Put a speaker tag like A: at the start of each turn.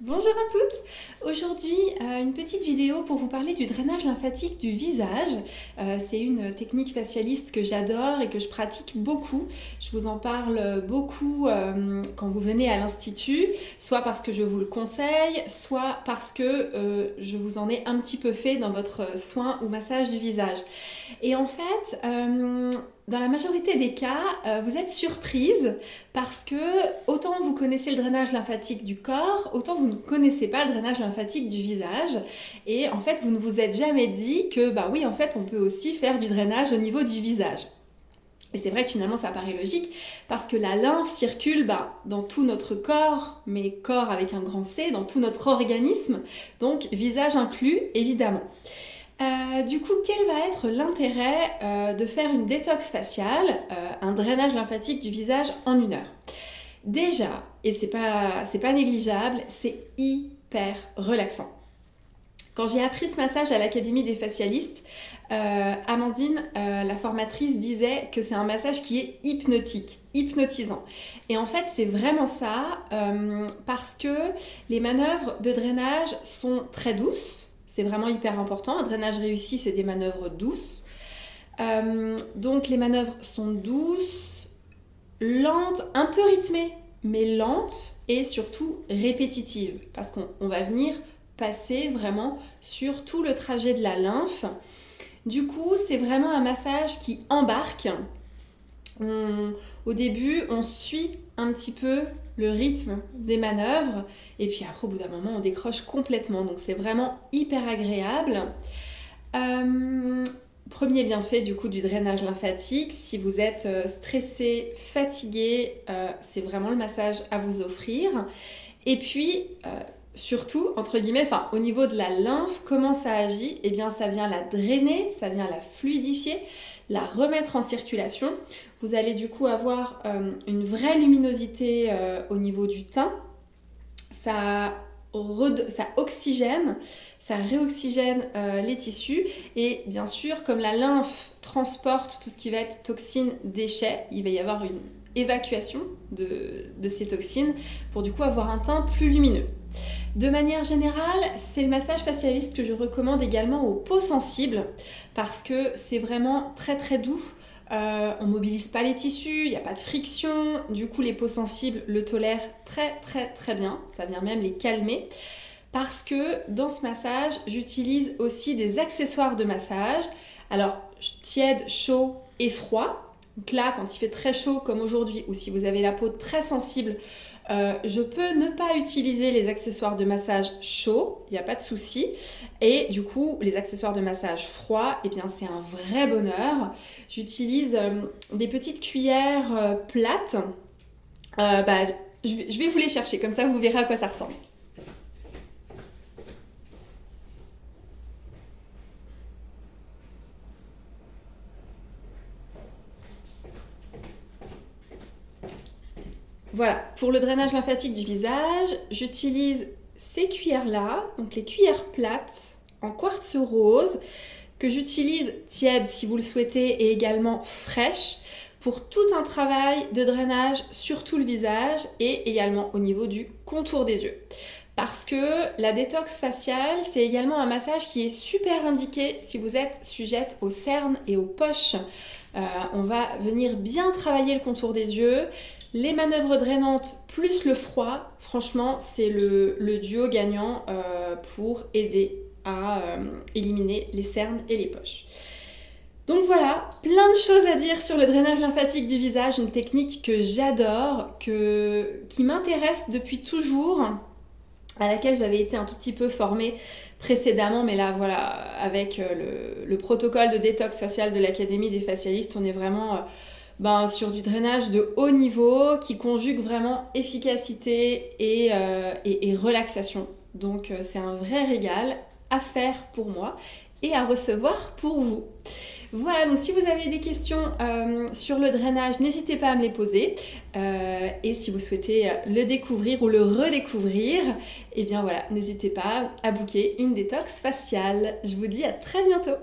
A: Bonjour à toutes! Aujourd'hui, une petite vidéo pour vous parler du drainage lymphatique du visage. C'est une technique facialiste que j'adore et que je pratique beaucoup. Je vous en parle beaucoup quand vous venez à l'Institut, soit parce que je vous le conseille, soit parce que je vous en ai un petit peu fait dans votre soin ou massage du visage. Et en fait, dans la majorité des cas, vous êtes surprise parce que autant vous connaissez le drainage lymphatique du corps, autant vous ne connaissez pas le drainage lymphatique du visage. Et en fait, vous ne vous êtes jamais dit que, bah oui, en fait, on peut aussi faire du drainage au niveau du visage. Et c'est vrai que finalement ça paraît logique parce que la lymphe circule dans tout notre corps, mais corps avec un grand C, dans tout notre organisme, donc visage inclus évidemment. Du coup, quel va être l'intérêt de faire une détox faciale, un drainage lymphatique du visage en 1 heure? Déjà, et c'est pas négligeable, c'est hyper relaxant. Quand j'ai appris ce massage à l'Académie des facialistes, Amandine, la formatrice, disait que c'est un massage qui est hypnotique, hypnotisant. Et en fait, c'est vraiment ça, parce que les manœuvres de drainage sont très douces. C'est vraiment hyper important. Un drainage réussi, c'est des manœuvres douces. Donc les manœuvres sont douces, lentes, un peu rythmées, mais lentes et surtout répétitives. Parce qu'on va venir passer vraiment sur tout le trajet de la lymphe. Du coup, c'est vraiment un massage qui embarque. Au début, on suit un petit peu le rythme des manœuvres et puis après, au bout d'un moment, on décroche complètement. Donc, c'est vraiment hyper agréable. Premier bienfait du coup du drainage lymphatique, si vous êtes stressé, fatigué, c'est vraiment le massage à vous offrir. Et puis, surtout, entre guillemets, au niveau de la lymphe, comment ça agit? Eh bien, ça vient la drainer, ça vient la fluidifier, la remettre en circulation. Vous allez du coup avoir une vraie luminosité au niveau du teint. Ça oxygène, ça réoxygène les tissus et bien sûr, comme la lymphe transporte tout ce qui va être toxines, déchets, il va y avoir une évacuation de ces toxines pour du coup avoir un teint plus lumineux. De manière générale, c'est le massage facialiste que je recommande également aux peaux sensibles parce que c'est vraiment très très doux. On mobilise pas les tissus, il n'y a pas de friction, du coup les peaux sensibles le tolèrent très très très bien, ça vient même les calmer parce que dans ce massage j'utilise aussi des accessoires de massage, alors tiède, chaud et froid. Donc là quand il fait très chaud comme aujourd'hui ou si vous avez la peau très sensible, je peux ne pas utiliser les accessoires de massage chauds, il n'y a pas de souci. Et du coup, les accessoires de massage froids, eh bien, c'est un vrai bonheur. J'utilise des petites cuillères plates. Je vais vous les chercher, comme ça vous verrez à quoi ça ressemble. Voilà, pour le drainage lymphatique du visage, j'utilise ces cuillères-là, donc les cuillères plates en quartz rose, que j'utilise tiède si vous le souhaitez et également fraîche pour tout un travail de drainage sur tout le visage et également au niveau du contour des yeux. Parce que la détox faciale, c'est également un massage qui est super indiqué si vous êtes sujette aux cernes et aux poches. On va venir bien travailler le contour des yeux. Les manœuvres drainantes plus le froid, franchement, c'est le duo gagnant pour aider à éliminer les cernes et les poches. Donc voilà, plein de choses à dire sur le drainage lymphatique du visage, une technique que j'adore, qui m'intéresse depuis toujours, à laquelle j'avais été un tout petit peu formée précédemment, mais là voilà, avec le protocole de détox facial de l'Académie des facialistes, on est vraiment sur du drainage de haut niveau qui conjugue vraiment efficacité et relaxation. Donc c'est un vrai régal à faire pour moi et à recevoir pour vous. Voilà, donc si vous avez des questions sur le drainage, n'hésitez pas à me les poser. Et si vous souhaitez le découvrir ou le redécouvrir, eh bien voilà, n'hésitez pas à booker une détox faciale. Je vous dis à très bientôt.